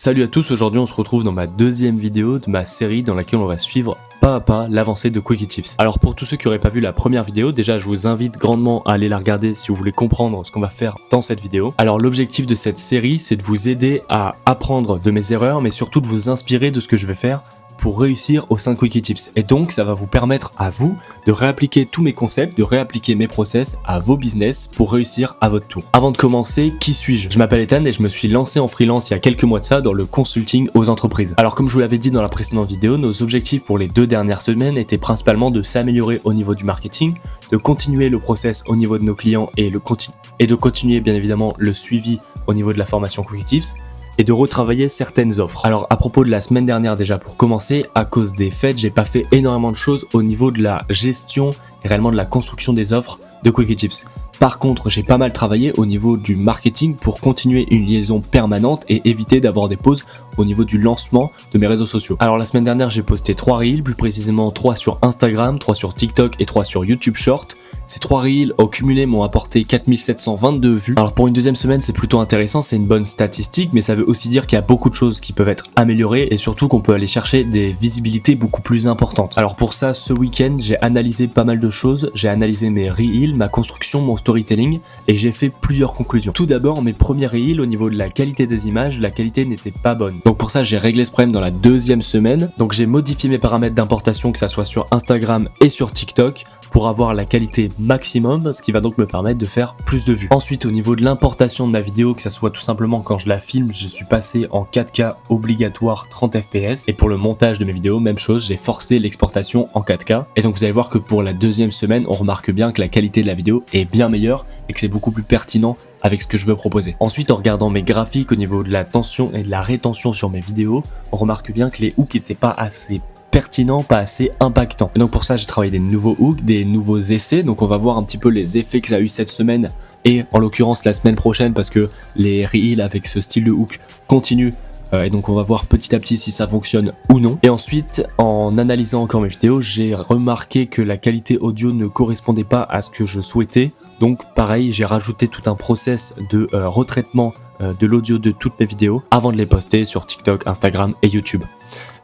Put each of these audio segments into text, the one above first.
Salut à tous, aujourd'hui on se retrouve dans ma deuxième vidéo de ma série dans laquelle on va suivre pas à pas l'avancée de Quickie Tips. Alors pour tous ceux qui n'auraient pas vu la première vidéo, déjà je vous invite grandement à aller la regarder si vous voulez comprendre ce qu'on va faire dans cette vidéo. Alors l'objectif de cette série c'est de vous aider à apprendre de mes erreurs mais surtout de vous inspirer de ce que je vais faire pour réussir au sein de Quickie Tips. Et donc ça va vous permettre à vous de réappliquer tous mes concepts, de réappliquer mes process à vos business pour réussir à votre tour. Avant de commencer, qui suis-je? Je m'appelle Ethan et je me suis lancé en freelance il y a quelques mois de ça dans le consulting aux entreprises. Alors comme je vous l'avais dit dans la précédente vidéo, nos objectifs pour les 2 dernières semaines étaient principalement de s'améliorer au niveau du marketing, de continuer le process au niveau de nos clients et de continuer bien évidemment le suivi au niveau de la formation Quickie Tips, et de retravailler certaines offres. Alors à propos de la semaine dernière déjà pour commencer, à cause des fêtes, j'ai pas fait énormément de choses au niveau de la gestion et réellement de la construction des offres de Quickie Tips. Par contre, j'ai pas mal travaillé au niveau du marketing pour continuer une liaison permanente et éviter d'avoir des pauses au niveau du lancement de mes réseaux sociaux. Alors la semaine dernière, j'ai posté 3 reels, plus précisément 3 sur Instagram, 3 sur TikTok et 3 sur YouTube Short. Ces 3 reels au cumulé m'ont apporté 4722 vues. Alors pour une deuxième semaine, c'est plutôt intéressant, c'est une bonne statistique, mais ça veut aussi dire qu'il y a beaucoup de choses qui peuvent être améliorées et surtout qu'on peut aller chercher des visibilités beaucoup plus importantes. Alors pour ça, ce week-end, j'ai analysé pas mal de choses, j'ai analysé mes reels, ma construction, mon storytelling et j'ai fait plusieurs conclusions. Tout d'abord, mes premiers reels au niveau de la qualité des images, la qualité n'était pas bonne. Donc pour ça, j'ai réglé ce problème dans la deuxième semaine. Donc j'ai modifié mes paramètres d'importation, que ça soit sur Instagram et sur TikTok, pour avoir la qualité maximum, ce qui va donc me permettre de faire plus de vues. Ensuite, au niveau de l'importation de ma vidéo, que ça soit tout simplement quand je la filme, je suis passé en 4K obligatoire 30 fps. Et pour le montage de mes vidéos, même chose, j'ai forcé l'exportation en 4K. Et donc vous allez voir que pour la deuxième semaine, on remarque bien que la qualité de la vidéo est bien meilleure et que c'est beaucoup plus pertinent avec ce que je veux proposer. Ensuite, en regardant mes graphiques au niveau de la tension et de la rétention sur mes vidéos, on remarque bien que les hooks n'étaient pas assez pertinent, pas assez impactant. Et donc pour ça, j'ai travaillé des nouveaux hooks, des nouveaux essais. Donc on va voir un petit peu les effets que ça a eu cette semaine et en l'occurrence la semaine prochaine parce que les reels avec ce style de hook continuent. Et donc on va voir petit à petit si ça fonctionne ou non. Et ensuite, en analysant encore mes vidéos, j'ai remarqué que la qualité audio ne correspondait pas à ce que je souhaitais. Donc pareil, j'ai rajouté tout un process de retraitement de l'audio de toutes mes vidéos avant de les poster sur TikTok, Instagram et YouTube.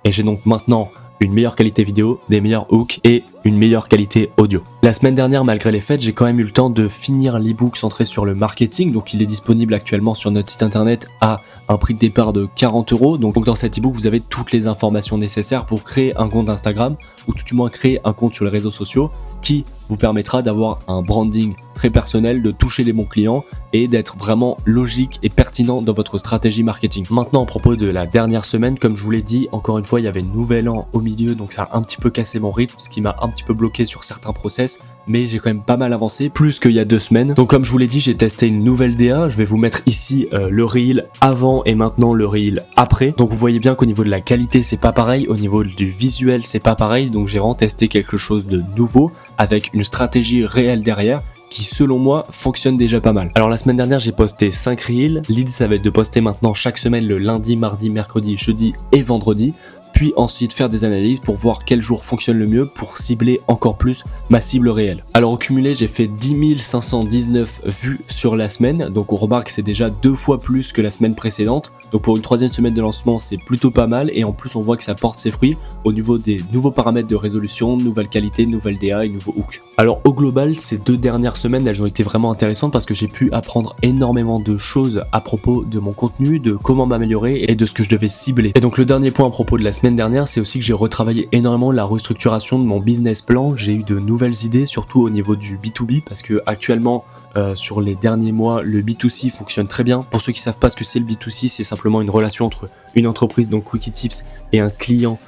Et j'ai donc maintenant une meilleure qualité vidéo, des meilleurs hooks et une meilleure qualité audio. La semaine dernière, malgré les fêtes, j'ai quand même eu le temps de finir l'ebook centré sur le marketing. Donc il est disponible actuellement sur notre site internet à un prix de départ de 40 €. Donc dans cet ebook, vous avez toutes les informations nécessaires pour créer un compte Instagram ou tout du moins créer un compte sur les réseaux sociaux qui vous permettra d'avoir un branding très personnel, de toucher les bons clients et d'être vraiment logique et pertinent dans votre stratégie marketing. Maintenant, à propos de la dernière semaine, comme je vous l'ai dit, encore une fois, il y avait Nouvel An au milieu, donc ça a un petit peu cassé mon rythme, ce qui m'a un petit peu bloqué sur certains process, mais j'ai quand même pas mal avancé, plus qu'il y a 2 semaines. Donc comme je vous l'ai dit, j'ai testé une nouvelle DA, je vais vous mettre ici le reel avant et maintenant le reel après. Donc vous voyez bien qu'au niveau de la qualité, c'est pas pareil, au niveau du visuel, c'est pas pareil, donc j'ai vraiment testé quelque chose de nouveau, avec une stratégie réelle derrière, qui selon moi fonctionne déjà pas mal. Alors la semaine dernière j'ai posté 5 reels, l'idée ça va être de poster maintenant chaque semaine le lundi, mardi, mercredi, jeudi et vendredi, puis ensuite faire des analyses pour voir quel jour fonctionne le mieux pour cibler encore plus ma cible réelle. Alors au cumulé j'ai fait 10 519 vues sur la semaine, donc on remarque que c'est déjà 2 fois plus que la semaine précédente, donc pour une 3e semaine de lancement c'est plutôt pas mal et en plus on voit que ça porte ses fruits au niveau des nouveaux paramètres de résolution, nouvelle qualité, nouvelle DA et nouveau hook. Alors au global ces 2 dernières semaines elles ont été vraiment intéressantes parce que j'ai pu apprendre énormément de choses à propos de mon contenu, de comment m'améliorer et de ce que je devais cibler. Et donc le dernier point à propos de la semaine dernière, c'est aussi que j'ai retravaillé énormément la restructuration de mon business plan. J'ai eu de nouvelles idées, surtout au niveau du B2B, parce que actuellement, sur les derniers mois, le B2C fonctionne très bien. Pour ceux qui savent pas ce que c'est le B2C, c'est simplement une relation entre une entreprise, donc Quickie Tips, et un client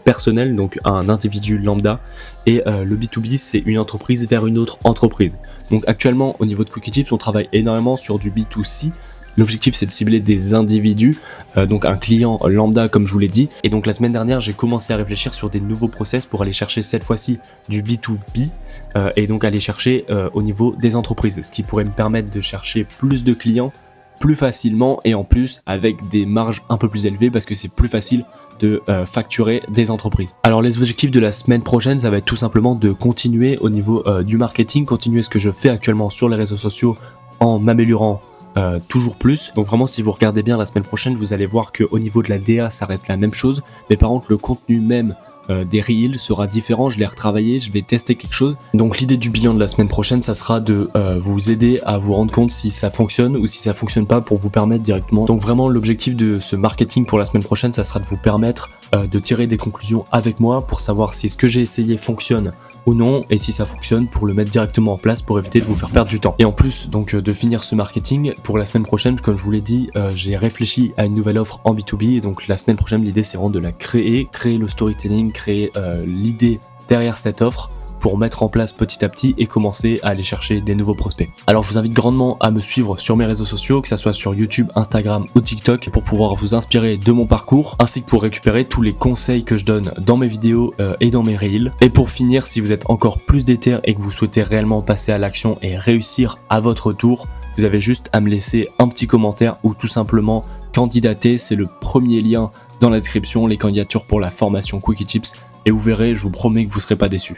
personnel, donc un individu lambda. Et le B2B, c'est une entreprise vers une autre entreprise. Donc actuellement, au niveau de Quickie Tips, on travaille énormément sur du B2C. L'objectif c'est de cibler des individus, donc un client lambda comme je vous l'ai dit. Et donc la semaine dernière j'ai commencé à réfléchir sur des nouveaux process pour aller chercher cette fois-ci du B2B et donc aller chercher au niveau des entreprises. Ce qui pourrait me permettre de chercher plus de clients plus facilement et en plus avec des marges un peu plus élevées parce que c'est plus facile de facturer des entreprises. Alors les objectifs de la semaine prochaine ça va être tout simplement de continuer au niveau du marketing, continuer ce que je fais actuellement sur les réseaux sociaux en m'améliorant toujours plus. Donc vraiment, si vous regardez bien la semaine prochaine, vous allez voir qu'au niveau de la DA, ça reste la même chose, mais par contre le contenu même des reels sera différent. Je l'ai retravaillé, je vais tester quelque chose. Donc l'idée du bilan de la semaine prochaine, ça sera de vous aider à vous rendre compte si ça fonctionne ou si ça fonctionne pas, pour vous permettre directement. Donc vraiment l'objectif de ce marketing pour la semaine prochaine, ça sera de vous permettre de tirer des conclusions avec moi pour savoir si ce que j'ai essayé fonctionne ou non, et si ça fonctionne, pour le mettre directement en place pour éviter de vous faire perdre du temps. Et en plus donc de finir ce marketing, pour la semaine prochaine, comme je vous l'ai dit, j'ai réfléchi à une nouvelle offre en B2B, et donc la semaine prochaine l'idée c'est vraiment de la créer le storytelling, créer l'idée derrière cette offre, pour mettre en place petit à petit et commencer à aller chercher des nouveaux prospects. Alors je vous invite grandement à me suivre sur mes réseaux sociaux, que ce soit sur YouTube, Instagram ou TikTok, pour pouvoir vous inspirer de mon parcours, ainsi que pour récupérer tous les conseils que je donne dans mes vidéos et dans mes reels. Et pour finir, si vous êtes encore plus déter et que vous souhaitez réellement passer à l'action et réussir à votre tour, vous avez juste à me laisser un petit commentaire ou tout simplement candidater. C'est le premier lien dans la description, les candidatures pour la formation Quickie Tips, et vous verrez, je vous promets que vous ne serez pas déçus.